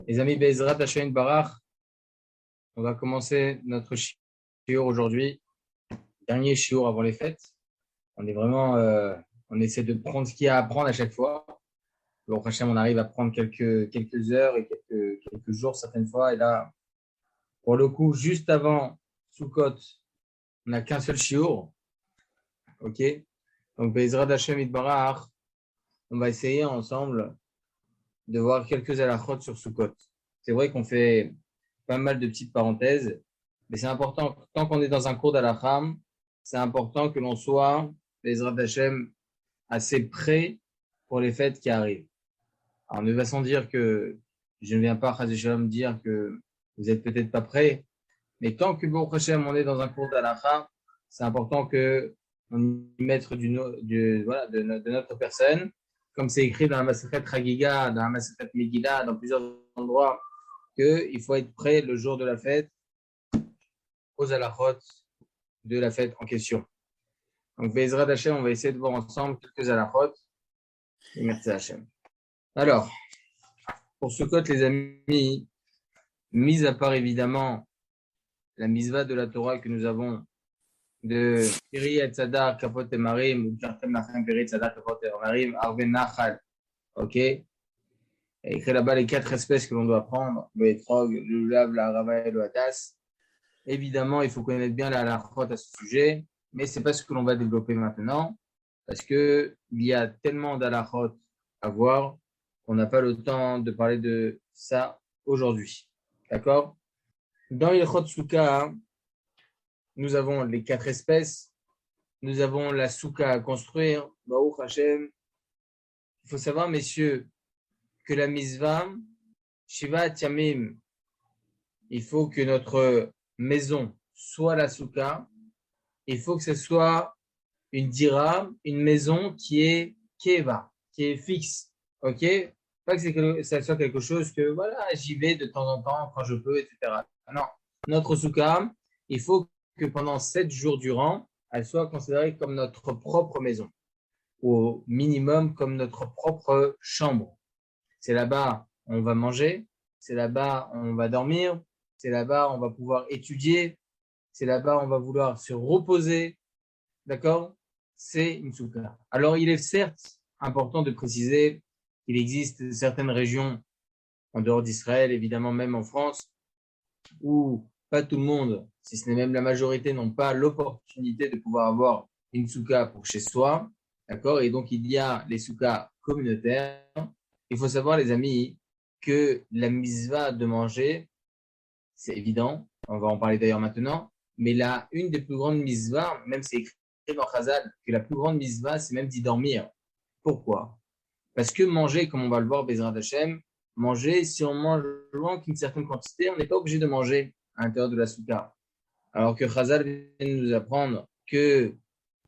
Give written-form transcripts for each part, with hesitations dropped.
Les amis Bezrat Hashem Barach, on va commencer notre shiur aujourd'hui, dernier shiur avant les fêtes. On est vraiment, on essaie de prendre ce qu'il y a à apprendre à chaque fois. Bon, Hashem, on arrive à prendre quelques heures et quelques jours certaines fois. Et là, pour le coup, juste avant Sukkot, on n'a qu'un seul shiur. Ok. Donc Bezrat Hashem Barach, on va essayer ensemble de voir quelques halachot sur Sukkot. C'est vrai qu'on fait pas mal de petites parenthèses, mais c'est important, tant qu'on est dans un cours d'halacham, c'est important que l'on soit, Bezrat Hashem, assez prêt pour les fêtes qui arrivent. Alors, ne va sans dire que je ne viens pas, Chaz Shalom, dire que vous êtes peut-être pas prêts, mais tant que, Baruch Hashem, on est dans un cours d'halacham, c'est important que on y mette de notre personne, comme c'est écrit dans la Masechet Chagiga, dans la Masechet Megillah, dans plusieurs endroits, qu'il faut être prêt le jour de la fête aux halachot de la fête en question. Donc, Bezrat Hashem, on va essayer de voir ensemble quelques halachot. Et merci Hashem. Alors, pour ce code, les amis, mis à part évidemment la misva de la Torah que nous avons de Piri et Tzadar, Kapot et Marim, ou Kartem Nachem, Piri et Tzadar, Kapot et Marim, Arven Nachal, ok? Et écrit là-bas les 4 espèces que l'on doit prendre, le Etrog, le Lulav, la Rava et le Hatas. Évidemment, il faut connaître bien la halachot à ce sujet, mais ce n'est pas ce que l'on va développer maintenant, parce qu'il y a tellement d'halachot à voir qu'on n'a pas le temps de parler de ça aujourd'hui. D'accord? Dans l'Ilchot Souka, nous avons les 4 espèces, nous avons la souka à construire, Baruch Hashem. Il faut savoir, messieurs, que la misva, Shiva Tiamim, il faut que notre maison soit la souka, il faut que ce soit une dira, une maison qui est keva, qui est fixe, ok? Pas que ça soit quelque chose que, voilà, j'y vais de temps en temps quand je peux, etc. Non, notre souka, il faut que pendant 7 jours durant, elle soit considérée comme notre propre maison, ou au minimum comme notre propre chambre. C'est là-bas on va manger, c'est là-bas on va dormir, c'est là-bas on va pouvoir étudier, c'est là-bas on va vouloir se reposer, d'accord? C'est une souka. Alors il est certes important de préciser qu'il existe certaines régions en dehors d'Israël, évidemment même en France, où pas tout le monde, si ce n'est même la majorité, n'ont pas l'opportunité de pouvoir avoir une souka pour chez soi, d'accord? Et donc il y a les soukas communautaires. Il faut savoir, les amis, que la misva de manger, c'est évident, on va en parler d'ailleurs maintenant, mais là, une des plus grandes misvas, même c'est écrit dans Chazal, que la plus grande misva, c'est même d'y dormir. Pourquoi? Parce que manger, comme on va le voir, Bezrat Hashem, manger, si on mange loin qu'une certaine quantité, on n'est pas obligé de manger à l'intérieur de la souka. Alors que Chazal vient nous apprendre que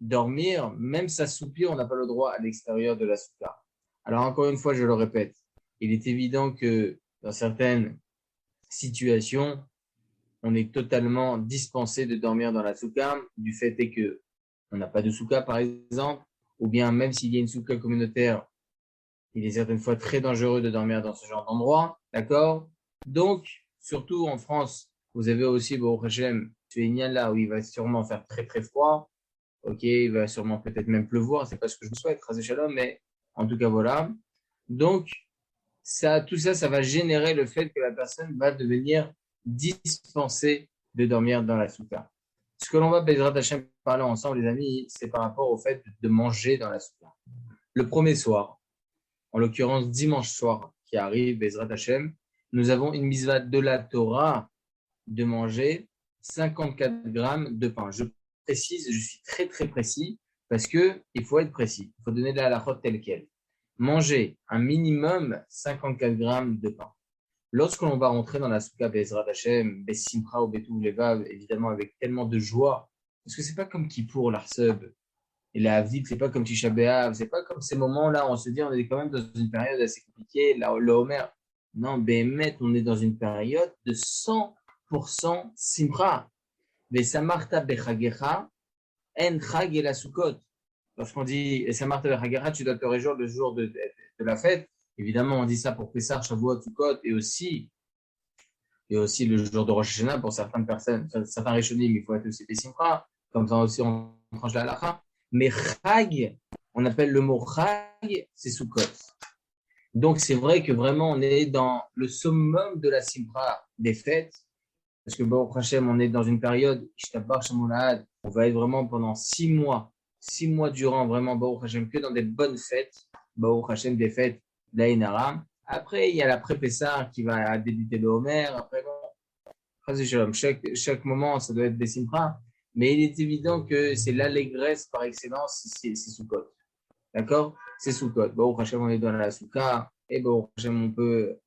dormir, même s'assoupir, on n'a pas le droit à l'extérieur de la souka. Alors encore une fois, je le répète, il est évident que dans certaines situations, on est totalement dispensé de dormir dans la souka. Du fait est que on n'a pas de souka, par exemple, ou bien même s'il y a une souka communautaire, il est certaines fois très dangereux de dormir dans ce genre d'endroit, d'accord? Donc, surtout en France, vous avez aussi, Baruch Hashem, ce là où il va sûrement faire très très froid, ok, il va sûrement peut-être même pleuvoir, c'est pas ce que je vous souhaite, Chaz Shalom, mais en tout cas voilà. Donc, tout ça, ça va générer le fait que la personne va devenir dispensée de dormir dans la souka. Ce que l'on va, Bezrat Hashem, parler ensemble, les amis, c'est par rapport au fait de manger dans la souka. Le premier soir, en l'occurrence dimanche soir qui arrive, Bezrat Hashem, nous avons une misva de la Torah de manger 54 grammes de pain. Je précise, je suis très très précis parce qu'il faut être précis. Il faut donner de la halachot telle quelle. Manger un minimum 54 grammes de pain. Lorsque l'on va rentrer dans la souka Bezrat Hashem, Bessimcha ou Betou Levav, évidemment avec tellement de joie, parce que c'est pas comme Kippour, l'Arseb, et la Havdit, c'est pas comme Tisha B'Av, c'est pas comme ces moments-là, on se dit on est quand même dans une période assez compliquée, là, le Homer. Non, Béhémet, on est dans une période de 100% Simcha. Vesamarta Bechagecha, En Chag et la Sukkot. Lorsqu'on dit Vesamarta Bechagecha, tu dois te réjouir le jour de la fête. Évidemment, on dit ça pour Pessah, Shavuot, Sukkot et aussi le jour de Rosh Hashanah pour certaines personnes, certains Rishonim, il faut être aussi Bessimcha, comme ça aussi on tranche la halakha. Mais Chag, on appelle le mot Chag, c'est Sukkot. Donc c'est vrai que vraiment on est dans le summum de la Simcha des fêtes, parce que Baruch Hashem, on est dans une période, on va être vraiment pendant 6 mois durant vraiment Baruch Hashem, que dans des bonnes fêtes, Baruch Hashem, des fêtes d'Aïnara. Après, il y a la pré-Pessah qui va débuter le Homer. Après, bon, chaque moment, ça doit être des simcha. Mais il est évident que c'est l'allégresse par excellence, c'est Sukkot. D'accord? C'est Sukkot. Baruch Hashem, on est dans la Souka. Et Baruch Hashem,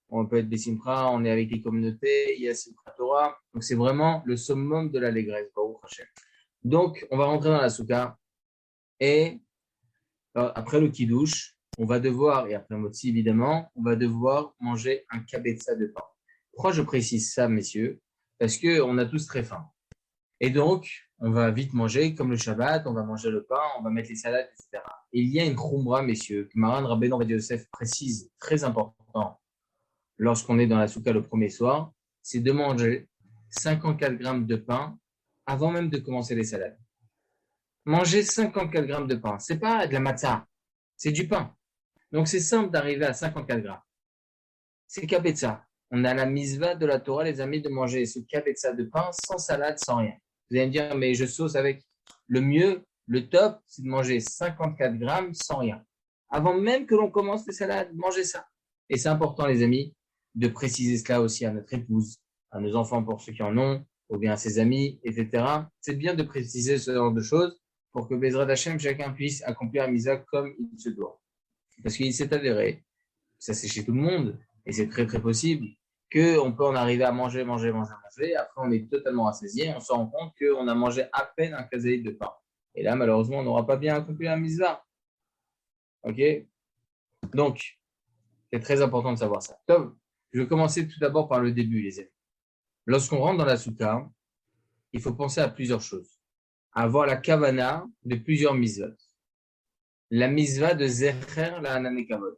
on peut être des simcha. On est avec les communautés. Il y a Simchat Torah. Donc, c'est vraiment le summum de l'allégresse, Baruch Hashem. Donc, on va rentrer dans la Souka. Et après le Kiddush, on va devoir, et après Motzi évidemment, on va devoir manger un kabetza de pain. Pourquoi je précise ça, messieurs? Parce qu'on a tous très faim. Et donc, on va vite manger, comme le Shabbat, on va manger le pain, on va mettre les salades, etc. Et il y a une khumra, messieurs, que Maran Rabbeinu Ovadia Yosef précise, très important, lorsqu'on est dans la soukha le premier soir, c'est de manger 54 grammes de pain avant même de commencer les salades. Manger 54 grammes de pain, c'est pas de la matzah, c'est du pain. Donc, c'est simple d'arriver à 54 grammes. C'est kabetza. On a la misva de la Torah, les amis, de manger ce kabetza de pain sans salade, sans rien. Vous allez me dire, mais je sauce avec. Le mieux, le top, c'est de manger 54 grammes sans rien. Avant même que l'on commence les salades, mangez ça. Et c'est important, les amis, de préciser cela aussi à notre épouse, à nos enfants pour ceux qui en ont, ou bien à ses amis, etc. C'est bien de préciser ce genre de choses pour que Bezrat Hashem, chacun puisse accomplir la misva comme il se doit. Parce qu'il s'est avéré, ça c'est chez tout le monde, et c'est très très possible, qu'on peut en arriver à manger. Après, on est totalement rassasié, on se rend compte qu'on a mangé à peine un kazaïd de pain. Et là, malheureusement, on n'aura pas bien accompli la mitzvah. OK? Donc, c'est très important de savoir ça. Donc, je vais commencer tout d'abord par le début, les amis. Lorsqu'on rentre dans la soukha, il faut penser à plusieurs choses. Avoir la kavana de plusieurs mitzvot. La mitzvah de Zecher la Hanane Kavod.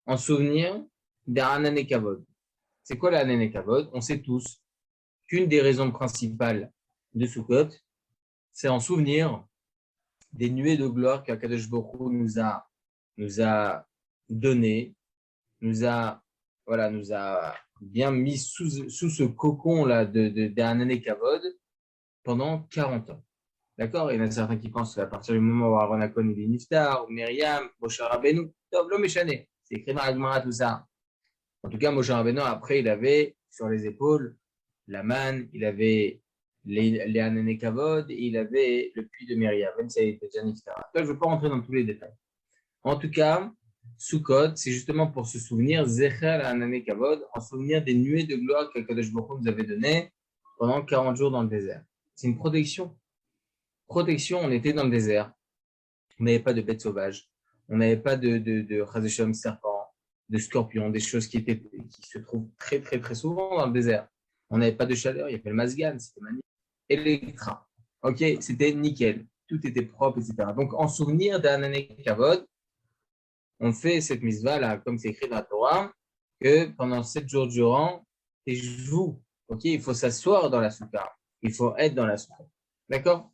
En souvenir d'un Hanane Kavod. C'est quoi la Hanane Kavod? On sait tous qu'une des raisons principales de Sukkot, c'est en souvenir des nuées de gloire qu'Akadosh Baruch Hu nous a donné, nous a bien mis sous ce cocon-là d'un Hanane Kavod pendant 40 ans. D'accord? Il y en a certains qui pensent qu'à partir du moment où Aaron Akon il est Niftar, ou Myriam, Moshe Rabbeinu, Tov, l'homme échané. C'est écrit dans la Gemara, tout ça. En tout cas, Moshe Rabbeinu, après, il avait sur les épaules la manne, il avait les Hanane Kavod, et il avait le puits de Myriam, même si elle était déjà Niftar. Je ne veux pas rentrer dans tous les détails. En tout cas, Sukkot, c'est justement pour se souvenir, Zecher Hanane Kavod, en souvenir des nuées de gloire qu'Akadosh Baruch Hu nous avait données pendant 40 jours dans le désert. C'est une protection. On était dans le désert. On n'avait pas de bêtes sauvages. On n'avait pas de serpents, de scorpions, des choses qui se trouvent très, très, très souvent dans le désert. On n'avait pas de chaleur. Il y avait le masgan, c'était magnifique. Electra. OK, c'était nickel. Tout était propre, etc. Donc, en souvenir d'un année Kavod, on fait cette mitzvah-là, comme c'est écrit dans la Torah, que pendant 7 jours durant, tes joues, OK, il faut s'asseoir dans la soukha. Il faut être dans la soukha. D'accord?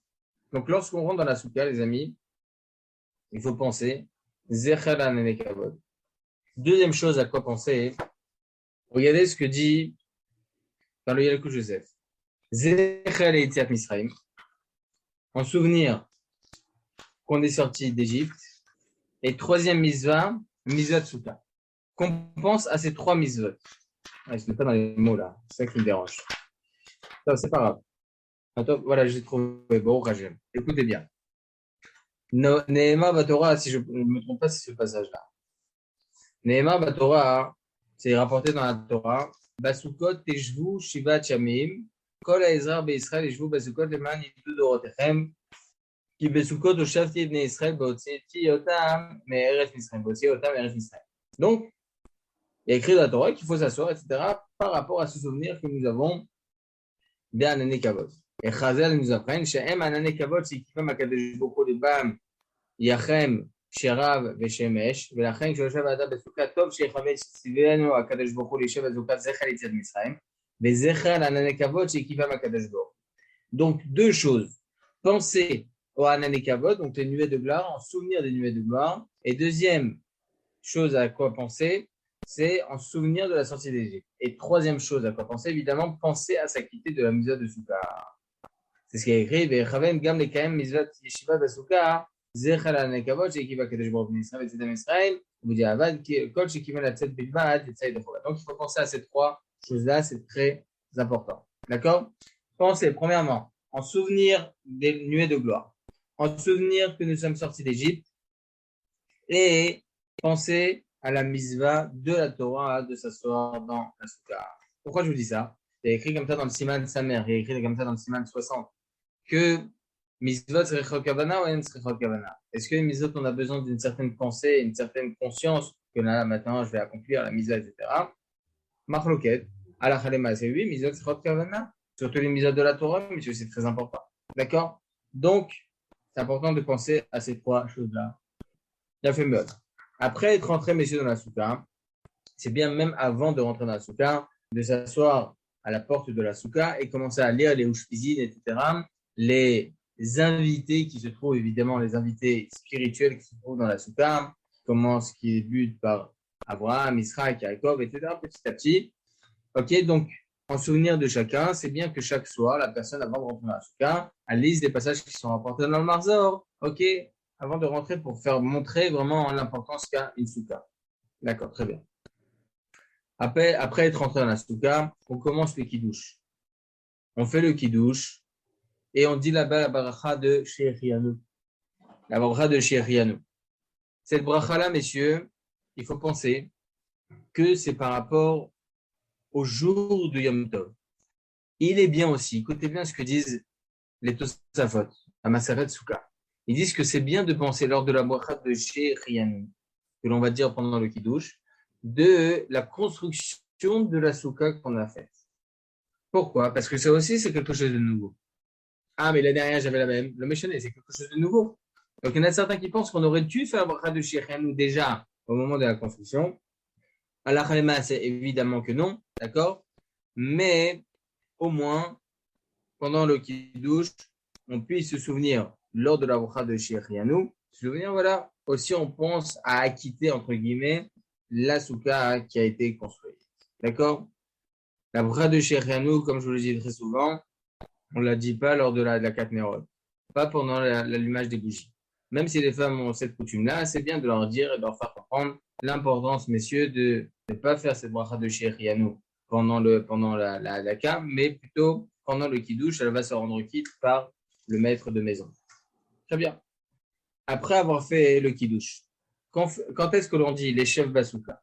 Donc, lorsqu'on rentre dans la soukha, les amis, il faut penser Zecher Hanane Kavod. Deuxième chose à quoi penser, regardez ce que dit dans le Yalkut Joseph. Zecher Yetziat Misraim, en souvenir qu'on est sorti d'Égypte. Et troisième mitzvah, mitzvah soukha. Qu'on pense à ces 3 mitzvot. Je ne suis pas dans les mots là, c'est ça qui me dérange. Non, c'est pas grave. Attends, voilà, j'ai trouvé. Bon, Rajem. Écoutez bien. Nehema Batorah, si je ne me trompe pas, c'est ce passage-là. Nehema Batorah, c'est rapporté dans la Torah. Basukot teshvu shivat yamim, kol ha'ezrar be'Israël yeshvu basukot leman yidu dorotechem, ki basukot hoshavti bnei Israël ba'otzieti otam me'eretz Misraim, ba'otzieti otam me'eretz Misraim. Donc, il y a écrit dans la Torah qu'il faut s'asseoir, etc., par rapport à ce souvenir que nous avons d'Hanane Kavod. Et Chazal nous apprennent, She'em Hanane Kavod, c'est qui fait Makadosh Baruch Hu Lebam, Yachem, Sherav Veshemesh, Velachem, Shoshav Adam Besuka Tov, Shechavet, Sivenu, Akadosh Baruch Hu, Leshev Azuka, Zechal Yitzhak Mitzrayim, Vezechal Ananekavot, Shekivam Akadosh Baruch Hu. Donc, deux choses. Penser au Ananekavot, donc les nuées de gloire, en souvenir des nuées de gloire. Et deuxième chose à quoi penser, c'est en souvenir de la sortie d'Égypte. Et troisième chose à quoi penser, évidemment, penser à s'acquitter de la mitzvah de Souka. C'est ce qui est écrit, Vechaven Gam Lekaim Mitzvah Yeshiva Basuka, Zechal Ananekavot, Shekiva Akadosh Baruch Hu, Israël, Tzedem Israël, vous dites Avad, Kol Shekiva la Tzed Bilbad, Tzed de Chova. Donc, il faut penser à ces trois choses-là, c'est très important. D'accord? Pensez, premièrement, en souvenir des nuées de gloire, en souvenir que nous sommes sortis d'Égypte, et pensez à la mitzvah de la Torah de s'asseoir dans la souka. Pourquoi je vous dis ça? Il y a écrit comme ça dans le Siman Samer, il y a écrit comme ça dans le Siman 60, que mitzvot srechot kavana ou en srechot kavana. Est-ce que les mitzvot, on a besoin d'une certaine pensée, une certaine conscience que là, maintenant, je vais accomplir la mitzvah, etc. Marloket, alachalema, c'est oui, mitzvot srechot kavana. Surtout les mitzvot de la Torah, mais c'est très important. D'accord? Donc, c'est important de penser à ces trois choses-là. La fameuse. Après être rentré, messieurs, dans la souka, c'est bien même avant de rentrer dans la souka, de s'asseoir à la porte de la souka et commencer à lire les ushpizin, etc. Les invités qui se trouvent, évidemment, les invités spirituels qui se trouvent dans la souka, commence qui débute par Abraham, Israël, Jacob, etc. Petit à petit. Ok, donc, en souvenir de chacun, c'est bien que chaque soir, la personne, avant de rentrer dans la souka, elle lise les passages qui sont rapportés dans le Marzor. Ok, avant de rentrer pour faire montrer vraiment l'importance qu'a une souka. D'accord, très bien. Après être rentré dans la souka, on commence le kiddush. On fait le kiddush et on dit là-bas la bracha de Shechianu. La bracha de Shechianu. Cette bracha-là, messieurs, il faut penser que c'est par rapport au jour de Yom Tov. Il est bien aussi, écoutez bien ce que disent les Tosafot, à Maseret Souka. Ils disent que c'est bien de penser lors de la bracha de Shechianu, que l'on va dire pendant le kiddush, de la construction de la souka qu'on a faite. Pourquoi? Parce que ça aussi, c'est quelque chose de nouveau. Ah, mais l'année dernière, j'avais la même. Le méchant, c'est quelque chose de nouveau. Donc, il y en a certains qui pensent qu'on aurait dû faire la bracha de Shechianu déjà au moment de la construction. Allah Khalema, c'est évidemment que non, d'accord? Mais au moins, pendant le kiddush, on puisse se souvenir lors de la bracha de Shechianu, se souvenir, voilà, aussi on pense à acquitter, entre guillemets, la souka qui a été construite. D'accord? La bracha de Shechianu, comme je vous le dis très souvent, on ne la dit pas lors de la Katnerot, pas pendant l'allumage des bougies. Même si les femmes ont cette coutume-là, c'est bien de leur dire et de leur faire comprendre l'importance, messieurs, de ne pas faire cette bracha de Shechianu pendant la Kam, mais plutôt pendant le kiddush, elle va se rendre quitte par le maître de maison. Très bien. Après avoir fait le kiddush, quand est-ce que l'on dit les chefs basouka?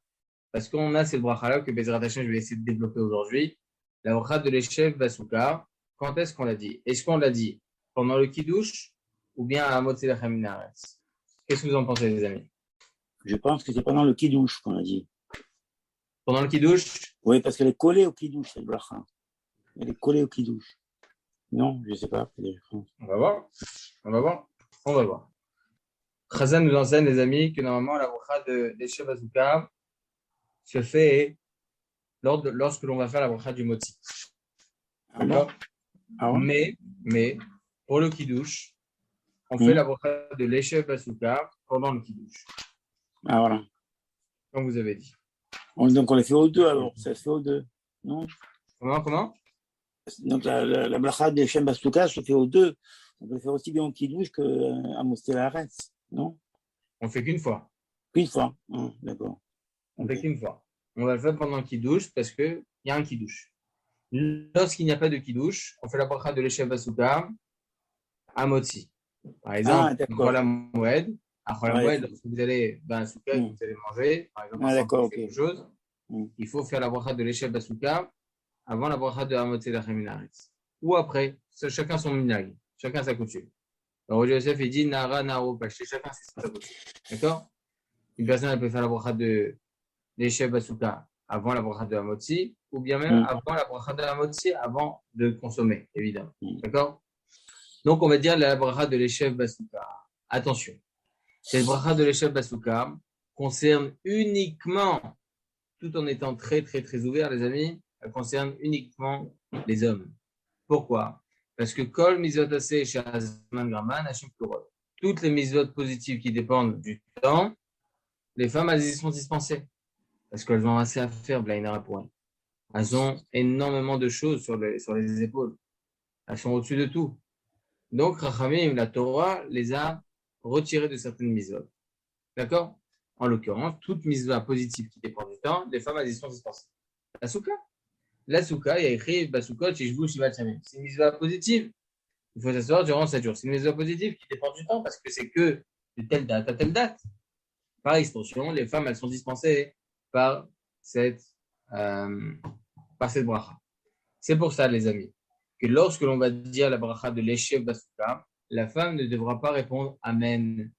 Parce qu'on a cette bracha-là que Bezrat Hashem, je vais essayer de développer aujourd'hui. La bracha de l'Eshev Basouka, quand est-ce qu'on l'a dit? Est-ce qu'on l'a dit pendant le kiddush ou bien à Motzi Lachem Minaretz? Qu'est-ce que vous en pensez, les amis? Je pense que c'est pendant le kiddush qu'on a dit. Pendant le kiddush? Oui, parce qu'elle est collée au kiddush, cette bracha. Elle est collée au kiddush. Non, je ne sais pas. On va voir. Chazan nous enseigne, les amis, que normalement la bracha de l'Eshev Basouka se fait lorsque l'on va faire la bracha du moti. D'accord? Ah ouais? Mais, pour le kiddush, on fait la bracha de l'Eshev Basouka pendant le kiddush. Ah voilà. Comme vous avez dit. Donc on les fait aux deux alors, ça se fait aux deux, non? Comment? Donc la bracha de l'Eshev Basouka se fait aux deux. On peut faire aussi bien au kiddush qu'à Motzi Lachem, non? On fait qu'une fois. Qu'une fois, d'accord. On fait qu'une fois. On va le faire pendant le kiddush parce qu'il y a un kiddush. Lorsqu'il n'y a pas de kiddush, on fait la bracha de l'Eshev Basouka à Motzi. Par exemple, Chol HaMoed. À Chol HaMoed, lorsque vous allez dans un souka et que vous allez manger, par exemple, quelque chose, il faut faire la bracha de l'Eshev Basouka avant la bracha de Motzi Lachem Minaretz. Ou après, chacun son minag, chacun sa coutume. Alors, Joseph, il dit Nara, Naro, Paché, chacun sa coutume. D'accord? Une personne, elle peut faire la bracha de l'Eshev Basouka avant la bracha de Hamotzi, ou bien même avant la bracha de Hamotzi, avant de consommer, évidemment. D'accord? Donc, on va dire la bracha de l'Eshev Basouka. Attention. Cette bracha de l'échelle Basuka concerne uniquement, tout en étant très, très, très ouvert, les amis, elle concerne uniquement les hommes. Pourquoi? Parce que Kol Mizot Aseh Shazman Graman Hashim Kurot. Toutes les mitzvot positives qui dépendent du temps, les femmes, elles y sont dispensées. Parce qu'elles ont assez à faire, Blainara pour elles. Elles ont énormément de choses sur les épaules. Elles sont au-dessus de tout. Donc, Rachamim, la Torah, les a retirées de certaines mitzvot. D'accord? En l'occurrence, toute mitzvah positive qui dépend du temps, les femmes, elles y sont dispensées. La souka. La souka, il y a écrit Basukot, Shishbu, Shivat Shamim. C'est une mitzvah positive. Il faut s'asseoir durant 7 jours. C'est une mitzvah positive qui dépend du temps parce que c'est que de telle date à telle date. Par extension, les femmes, elles sont dispensées par cette bracha. C'est pour ça, les amis, que lorsque l'on va dire la bracha de l'échef Basuka, la femme ne devra pas répondre Amen.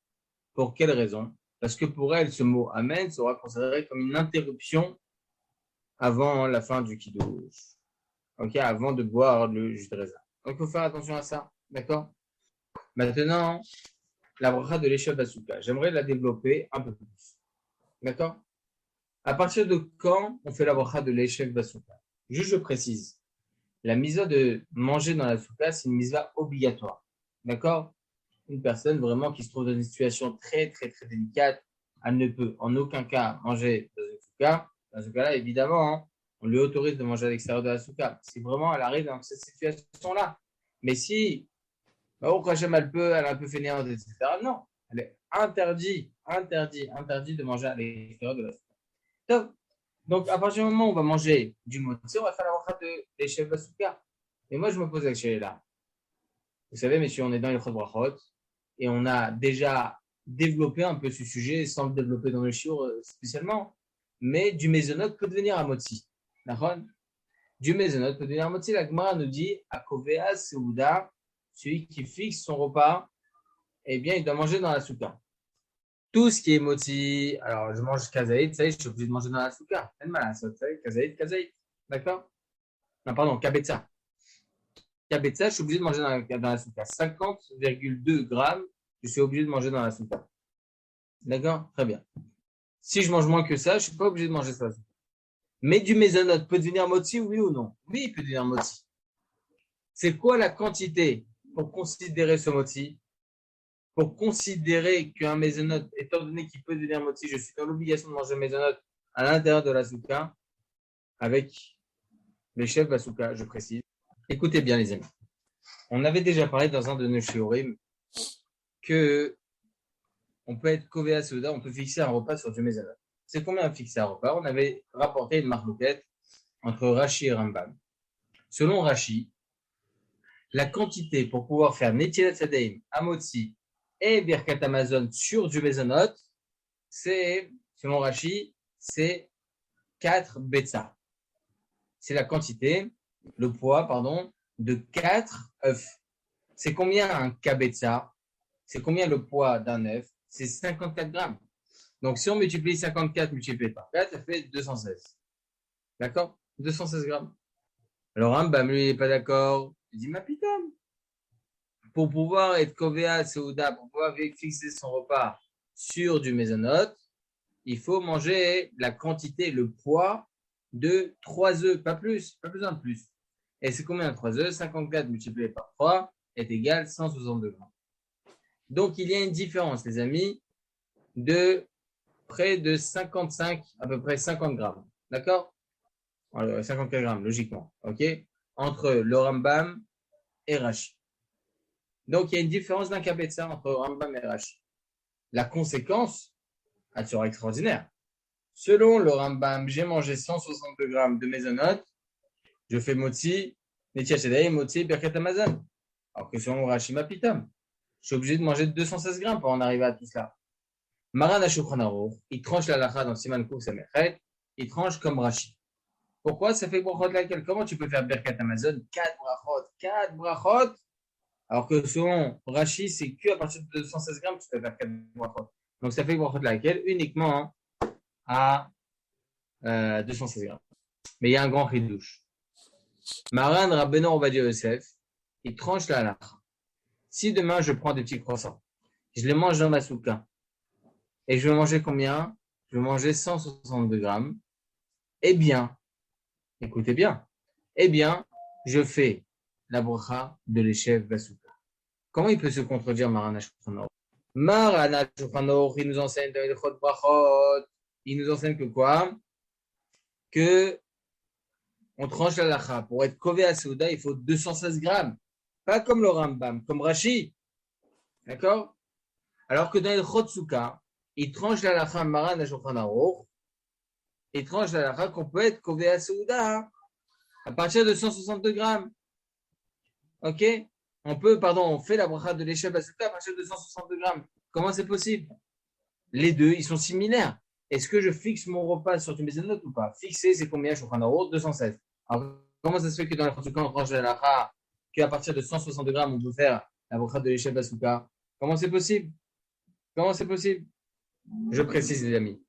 Pour quelle raison? Parce que pour elle, ce mot Amen sera considéré comme une interruption avant la fin du kiddush. Ok, avant de boire le jus de raisin. Donc, il faut faire attention à ça. D'accord? Maintenant, la bracha de l'échef Basuka, j'aimerais la développer un peu plus. D'accord? À partir de quand on fait la bracha de l'échef Basuka? Juste, je précise. La mitzvah de manger dans la souka, c'est une mitzvah obligatoire. D'accord? Une personne vraiment qui se trouve dans une situation très, très, très délicate, elle ne peut en aucun cas manger dans une souka. Dans ce cas-là, évidemment, hein, on lui autorise de manger à l'extérieur de la souka. Si vraiment elle arrive dans cette situation-là. Mais si, au Hachem, elle a un peu fainéante, etc. Non, elle est interdit de manger à l'extérieur de la souka. Donc, à partir du moment où on va manger du motzi, on va faire la bracha de l'échef Basuka. Et moi, je me pose la question là. Vous savez, messieurs, on est dans les brachot et on a déjà développé un peu ce sujet sans le développer dans le shiur spécialement. Mais du mézonot peut devenir un motzi. D'accord? Du mézonot peut devenir un motzi. La Gemara nous dit Akovea Seuda, celui qui fixe son repas, eh bien, il doit manger dans la souka. Tout ce qui est moti, alors je mange kazaït, ça y est, je suis obligé de manger dans la souka. C'est mal, ça, kazaït. D'accord? Non, pardon, kabetza. Kabetza, je suis obligé de manger dans la souka. 50,2 grammes, je suis obligé de manger dans la souka. D'accord? Très bien. Si je mange moins que ça, je ne suis pas obligé de manger ça. Mais du mézonot peut devenir moti, oui ou non? Oui, il peut devenir moti. C'est quoi la quantité pour considérer ce moti? Pour considérer qu'un mézonot, étant donné qu'il peut devenir moti, je suis dans l'obligation de manger mézonot à l'intérieur de la souka avec les chefs de la souka, je précise. Écoutez bien, les amis. On avait déjà parlé dans un de nos shiurim que on peut être kovéa soda, on peut fixer un repas sur du mézonot. C'est combien fixer un repas? On avait rapporté une marloquette entre Rashi et Rambam. Selon Rashi, la quantité pour pouvoir faire Netilat Sadaim, Amotzi et Birkat Amazon sur du mézonot, c'est, selon Rashi, c'est 4 betsa. C'est la quantité, le poids, de 4 œufs. C'est combien un kabetza? C'est combien le poids d'un œuf? C'est 54 grammes. Donc, si on multiplie 54 multiplié par 4, ça fait 216. D'accord? 216 grammes. Alors, Rambam, lui, il n'est pas d'accord. Il dit, ma pitom. Pour pouvoir être kovéa seuda, pour pouvoir fixer son repas sur du mézonot, il faut manger la quantité, le poids de 3 œufs, pas plus, pas besoin de plus. Et c'est combien 3 œufs? 54 multiplié par 3 est égal à 162 grammes. Donc, il y a une différence, les amis, de près de 55, à peu près 50 grammes. D'accord? 54 grammes, logiquement. OK? Entre le Rambam et Rashi. Donc, il y a une différence d'un kabetza entre Rambam et Rashi. La conséquence, elle sera extraordinaire. Selon le Rambam, j'ai mangé 162 grammes de mézonot, je fais motzi, netilat yadayim, motzi, birkat hamazon. Alors que selon Rashi Mapitam, je suis obligé de manger 216 grammes pour en arriver à tout cela. Maran HaShulchan Aruch, il tranche la halakha dans Siman Kuf Samechet, il tranche comme Rashi. Pourquoi? Ça fait brachot laquelle? Comment tu peux faire birkat hamazon? 4 brachot, alors que selon Rashi, c'est qu'à partir de 216 grammes, tu peux faire 4 brachot. Donc ça fait brachot laquelle uniquement à 216 grammes. Mais il y a un grand chidouche. Maran Rabbeinu Ovadia Yosef, il tranche la halakha. Si demain je prends des petits croissants, je les mange dans ma souka, et je vais manger combien? Je vais manger 162 grammes. Eh bien, écoutez bien, eh bien, je fais la bracha de l'échef Basuka. Comment il peut se contredire Marana Shulchan Aruch? Marana Shulchan Aruch, il nous enseigne dans Ilchot Brachot, il nous enseigne que quoi? Que on tranche la lacha. Pour être kové à Souda, il faut 216 grammes. Pas comme le Rambam, comme Rashi. D'accord? Alors que dans Ilchot Souka, il tranche la lacha Marana Shulchan Aruch, il tranche la lacha qu'on peut être kové à Souda à partir de 162 grammes. Ok? On fait la bracha de l'échelle Basuka à partir de 162 grammes. Comment c'est possible? Les deux, ils sont similaires. Est-ce que je fixe mon repas sur une note ou pas? Fixer, c'est combien? Je suis en euros, 216. Alors, comment ça se fait que dans la Basuka, on tranche la lacha qu'à partir de 162 grammes, on peut faire la bracha de l'échelle Basuka? Comment c'est possible? Comment c'est possible? Je précise, les amis,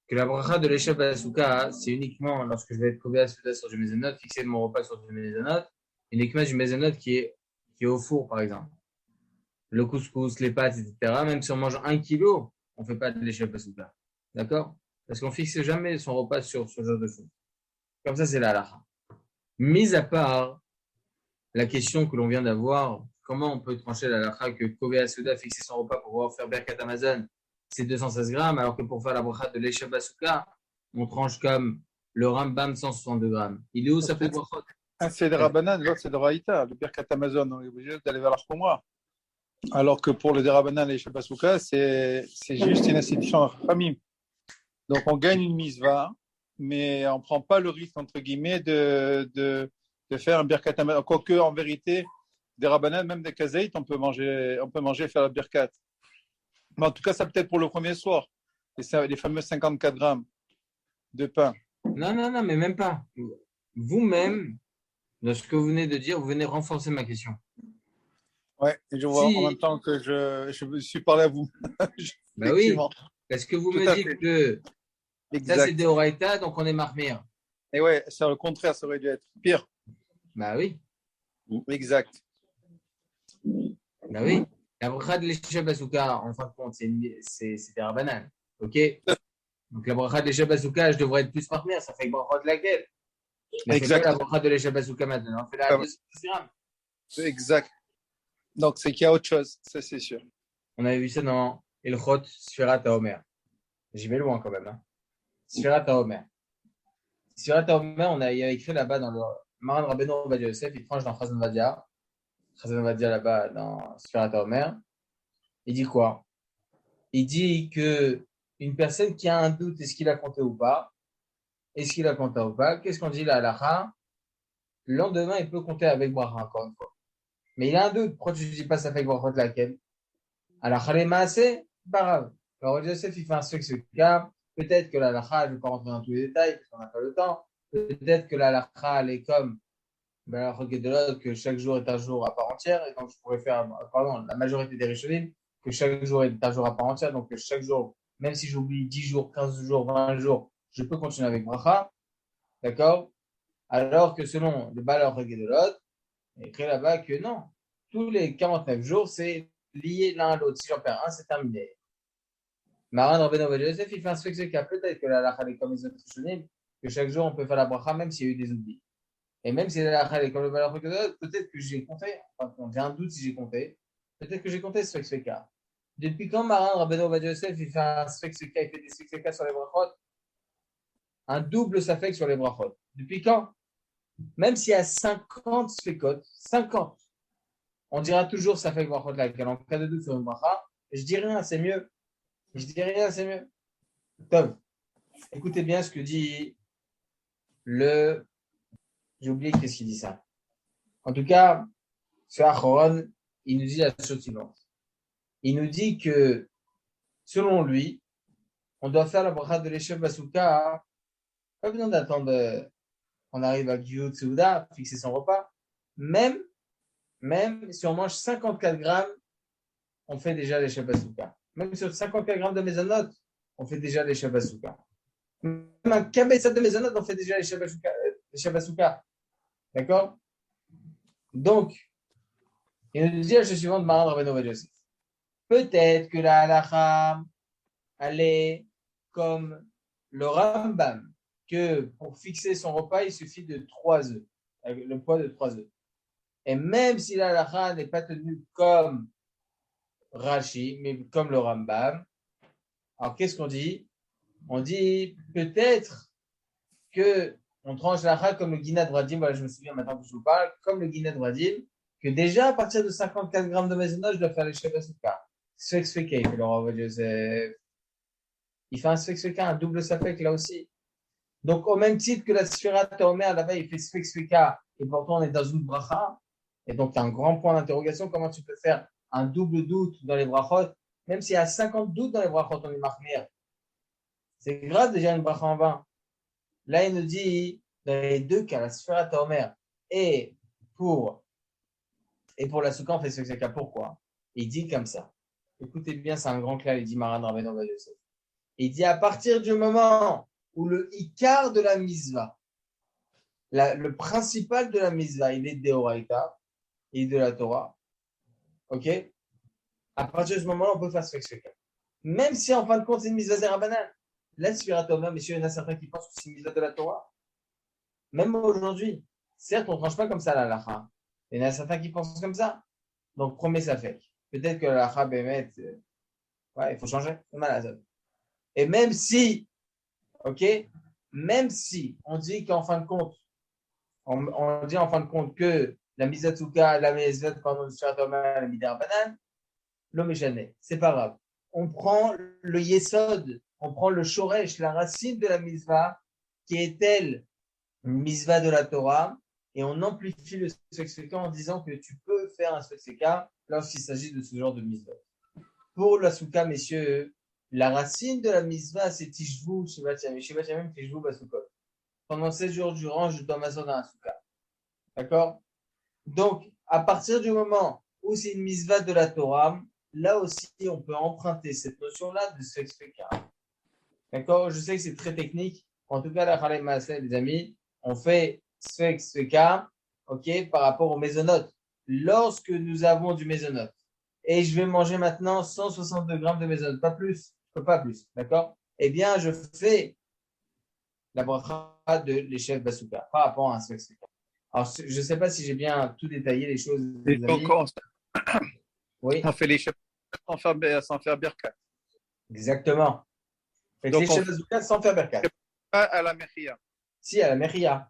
que la bracha de l'échelle Basuka, c'est uniquement lorsque je vais être couvert sur du mézanot, fixer mon repas sur du mézanot, uniquement du mézanot qui est au four, par exemple. Le couscous, les pâtes, etc. Même si on mange 1 kilo, on ne fait pas de l'échelle Basuka. D'accord? Parce qu'on ne fixe jamais son repas sur ce genre de choses. Comme ça, c'est la halakha. Mis à part la question que l'on vient d'avoir, comment on peut trancher la halakha que Kové Asuda fixer son repas pour pouvoir faire Birkat Amazon, c'est 216 grammes, alors que pour faire la bracha de l'échelle Basuka, on tranche comme le Rambam 162 grammes. Il est où ça fait brachot? Un c'est de Rabbanan, l'autre c'est de Raïta. Le Birkat Amazon, on est obligé d'aller vers l'Archomra. Alors que pour le Derabanan et les Shabasuka, c'est juste une institution famille. Donc on gagne une misva, mais on ne prend pas le risque, entre guillemets, de faire un Birkat Amazon. Quoique, en vérité, des Rabbanan, même des Kazaït, on peut manger et faire la Birkat. Mais en tout cas, ça peut-être pour le premier soir. Les fameux 54 grammes de pain. Non, mais même pas. Vous-même, dans ce que vous venez de dire, vous venez renforcer ma question. Ouais, et je vois en même temps que je me suis parlé à vous. Bah oui, parce que vous me dites que ça c'est des Horaïta, donc on est marmire. Et ouais, c'est le contraire, ça aurait dû être pire. Bah oui. Exact. Bah oui. La bracha de l'échelle Basuka, en fin de compte, c'est des Rabbanan. Ok? Donc la bracha de l'échelle Basuka, je devrais être plus marmire, ça fait bracha de laquelle? Mais c'est pas la bracha de l'échelle Basuka maintenant, on fait la 200 grammes. Exact. Donc, c'est qu'il y a autre chose, ça c'est sûr. On avait vu ça dans Ilchot Sfirat HaOmer. J'y vais loin quand même. Hein. Sfirat HaOmer. Sfirat HaOmer, il y a écrit là-bas dans le Maran Rabbeinu Ovadia Yosef, il tranche dans Chazon Vadia. Chazon Vadia là-bas dans Sfirat HaOmer. Il dit quoi? Il dit que une personne qui a un doute, est-ce qu'il a compté ou pas? Est-ce qu'il a compté ou pas? Qu'est-ce qu'on dit là à l'Acha? Le lendemain, il peut compter avec Bracha, encore une fois. Mais il a un doute. Pourquoi tu ne dis pas ça fait Bracha de laquelle? Alors, c'est pas grave. Alors, Joseph, il fait un truc, ce cas. Peut-être que la lacha, je ne vais pas rentrer dans tous les détails, parce qu'on n'a pas le temps. Peut-être que la lacha, elle est comme que chaque jour est un jour à part entière. Et donc, je pourrais faire, la majorité des Rishonim, que chaque jour est un jour à part entière. Donc, chaque jour, même si j'oublie 10 jours, 15 jours, 20 jours, je peux continuer avec bracha. D'accord? Alors que selon le Baal Regedolot, il est écrit là-bas que non. Tous les 49 jours, c'est lié l'un à l'autre. Si j'en perds un, c'est terminé. Maran Rabbeinu Ovadia Yosef, il fait un succès qui a peut-être que la lacha est comme les autres Rishonim, que chaque jour on peut faire la bracha même s'il y a eu des oublis. Et même si la lacha est comme le valeur peut-être que j'ai compté. Enfin, j'ai un doute si j'ai compté. Peut-être que j'ai compté ce succès. Depuis quand Maran Rabbeinu Ovadia Yosef, il fait un succès, il fait des succès sur les brachot? Un double safek sur les brachot. Depuis quand? Même s'il y a 50 sfekot, 50, on dira toujours safek brachot laquelle. En cas de doute sur une bracha, je dis rien, c'est mieux. Je dis rien, c'est mieux. Tom, écoutez bien ce que dit le. J'ai oublié qu'est-ce qu'il dit ça. En tout cas, ce Achoron, il nous dit la chose suivante. Il nous dit que, selon lui, on doit faire la bracha de l'échelle Basuka. Pas besoin d'attendre qu'on arrive à Giyut Seuda, fixer son repas. Même si on mange 54 grammes, on fait déjà l'échelle Basuka. Même sur 54 grammes de mézanot, on fait déjà l'échelle Basuka. Même un kabetza de mézanot, on fait déjà l'échelle Basuka. D'accord? Donc, il nous dit la chose suivante de Maran Rabbeinu Ovadia Yosef. Peut-être que la halacha, elle est comme le Rambam, que pour fixer son repas, il suffit de 3 œufs, avec le poids de 3 œufs. Et même si la halakha n'est pas tenue comme Rashi, mais comme le Rambam, alors qu'est-ce qu'on dit? On dit peut-être que on tranche la halakha comme le Ginat Vradim, voilà, je me souviens maintenant que je vous parle, comme le Ginat Vradim, que déjà à partir de 54 grammes de maïzena, je dois faire les Sheva Souka. Sfek Sveka, il fait le Rav Yosef. Il fait un Sfek Sveka, un double Safek là aussi. Donc, au même titre que la Sphira Taomer, là-bas, il fait Sfek Sveka, et pourtant on est dans une bracha. Et donc, tu as un grand point d'interrogation. Comment tu peux faire un double doute dans les brachot, même s'il y a 50 doutes dans les brachot, on est marmir. C'est grave déjà une bracha en vain. Là, il nous dit, dans les deux cas, la Sphira Taomer et pour la Souka, on fait Sfek Sveka. Pourquoi? Il dit comme ça. Écoutez bien, c'est un grand clair, il dit Maran Rabbeinu Ovadia Yosef. Il dit à partir du moment où le Ikar de la Misva, le principal de la Misva, il est Deoraita, il est de la Torah, ok? À partir de ce moment-là, on peut faire Sfek Sveka. Même si en fin de compte, c'est une Misva Zerabanan. La Sphira Taomer, messieurs, il y en a certains qui pensent que c'est une Misva de la Torah. Même aujourd'hui. Certes, on ne tranche pas comme ça la halakha. Il y en a certains qui pensent comme ça. Donc, premier Safek. Peut-être que la halakha, Bémet, il faut changer. C'est malade. Et même si, ok, même si on dit qu'en fin de compte, on dit en fin de compte que la Mizatsuka, la Mezvet, pardon, le Shatoma, la Midera Banane, l'homme est jamais. C'est pas grave. On prend le Yesod, on prend le Shoresh, la racine de la Mizva, qui est elle, une Mizva de la Torah, et on amplifie le Sfek en disant que tu peux faire un Sfek lorsqu'il s'agit de ce genre de Mizva. Pour la Souka, messieurs, la racine de la Mizva, c'est Tishvu, Shivat Yamim. Shivat Yamim, Tishvu, Basukot. Pendant 16 jours durant, je dois m'asseoir dans la Souka. D'accord? Donc, à partir du moment où c'est une Mizva de la Torah, là aussi, on peut emprunter cette notion-là de Sfek Sveka. D'accord? Je sais que c'est très technique. En tout cas, la Khalem Maaseh, les amis, on fait Sfek Sveka, ok, par rapport au mésonote. Lorsque nous avons du mésonote. Et je vais manger maintenant 162 grammes de mésonote, pas plus. Je peux pas plus, d'accord? Eh bien, je fais la bracha de l'échef Basuka par rapport à un Sfek Sveka. Alors, je ne sais pas si j'ai bien tout détaillé les choses. Et donc, Oui, on fait les chefs sans faire Birkat. exactement. Fait que Donc, l'échef Basuka sans faire berkat. Pas à la Mechia. Si, à la Mechia.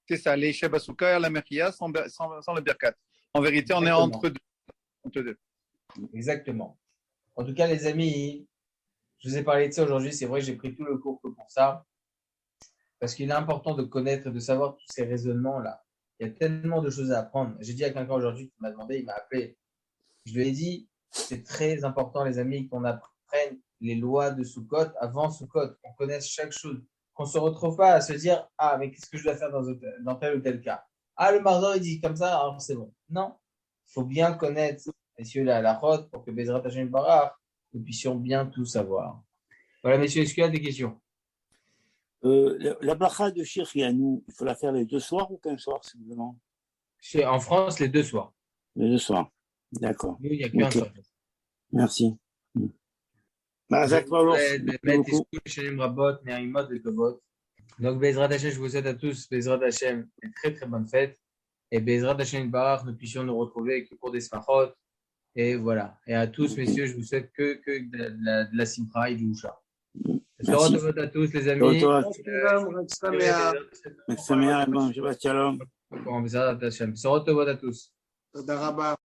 C'est ça, les chefs Basuka à la Mechia sans le Birkat. En vérité, on est Exactement. entre deux. Exactement. En tout cas, les amis, je vous ai parlé de ça aujourd'hui. C'est vrai que j'ai pris tout le cours que pour ça. Parce qu'il est important de connaître, de savoir tous ces raisonnements-là. Il y a tellement de choses à apprendre. J'ai dit à quelqu'un aujourd'hui qui m'a demandé, il m'a appelé. Je lui ai dit, c'est très important, les amis, qu'on apprenne les lois de Sukkot avant Sukkot, qu'on connaisse chaque chose, qu'on ne se retrouve pas à se dire, ah, mais qu'est-ce que je dois faire dans tel ou tel cas? Ah, le Mardor, il dit comme ça, alors c'est bon. Non, il faut bien connaître, messieurs, la halachot, pour que Bezrat Hashem Barach, nous puissions bien tout savoir. Voilà, messieurs, est-ce qu'il y a des questions? La bracha de Shir Yanou, il faut la faire les 2 soirs ou qu'un soir simplement? En France, les 2 soirs. Les 2 soirs. D'accord. Nous, il n'y a qu'un soir. Merci. Donc, Bezrat Hashem, je vous souhaite à tous, Bezrat Hashem, une très très bonne fête. Et Bezrat Hashem Barach, nous puissions nous retrouver avec le cours des Smachot. Et voilà. Et à tous, messieurs, je vous souhaite que de la Simcha et du Usha. Shalom à tous, les amis. Shalom à tous. Bezrat Hashem. Shalom à tous.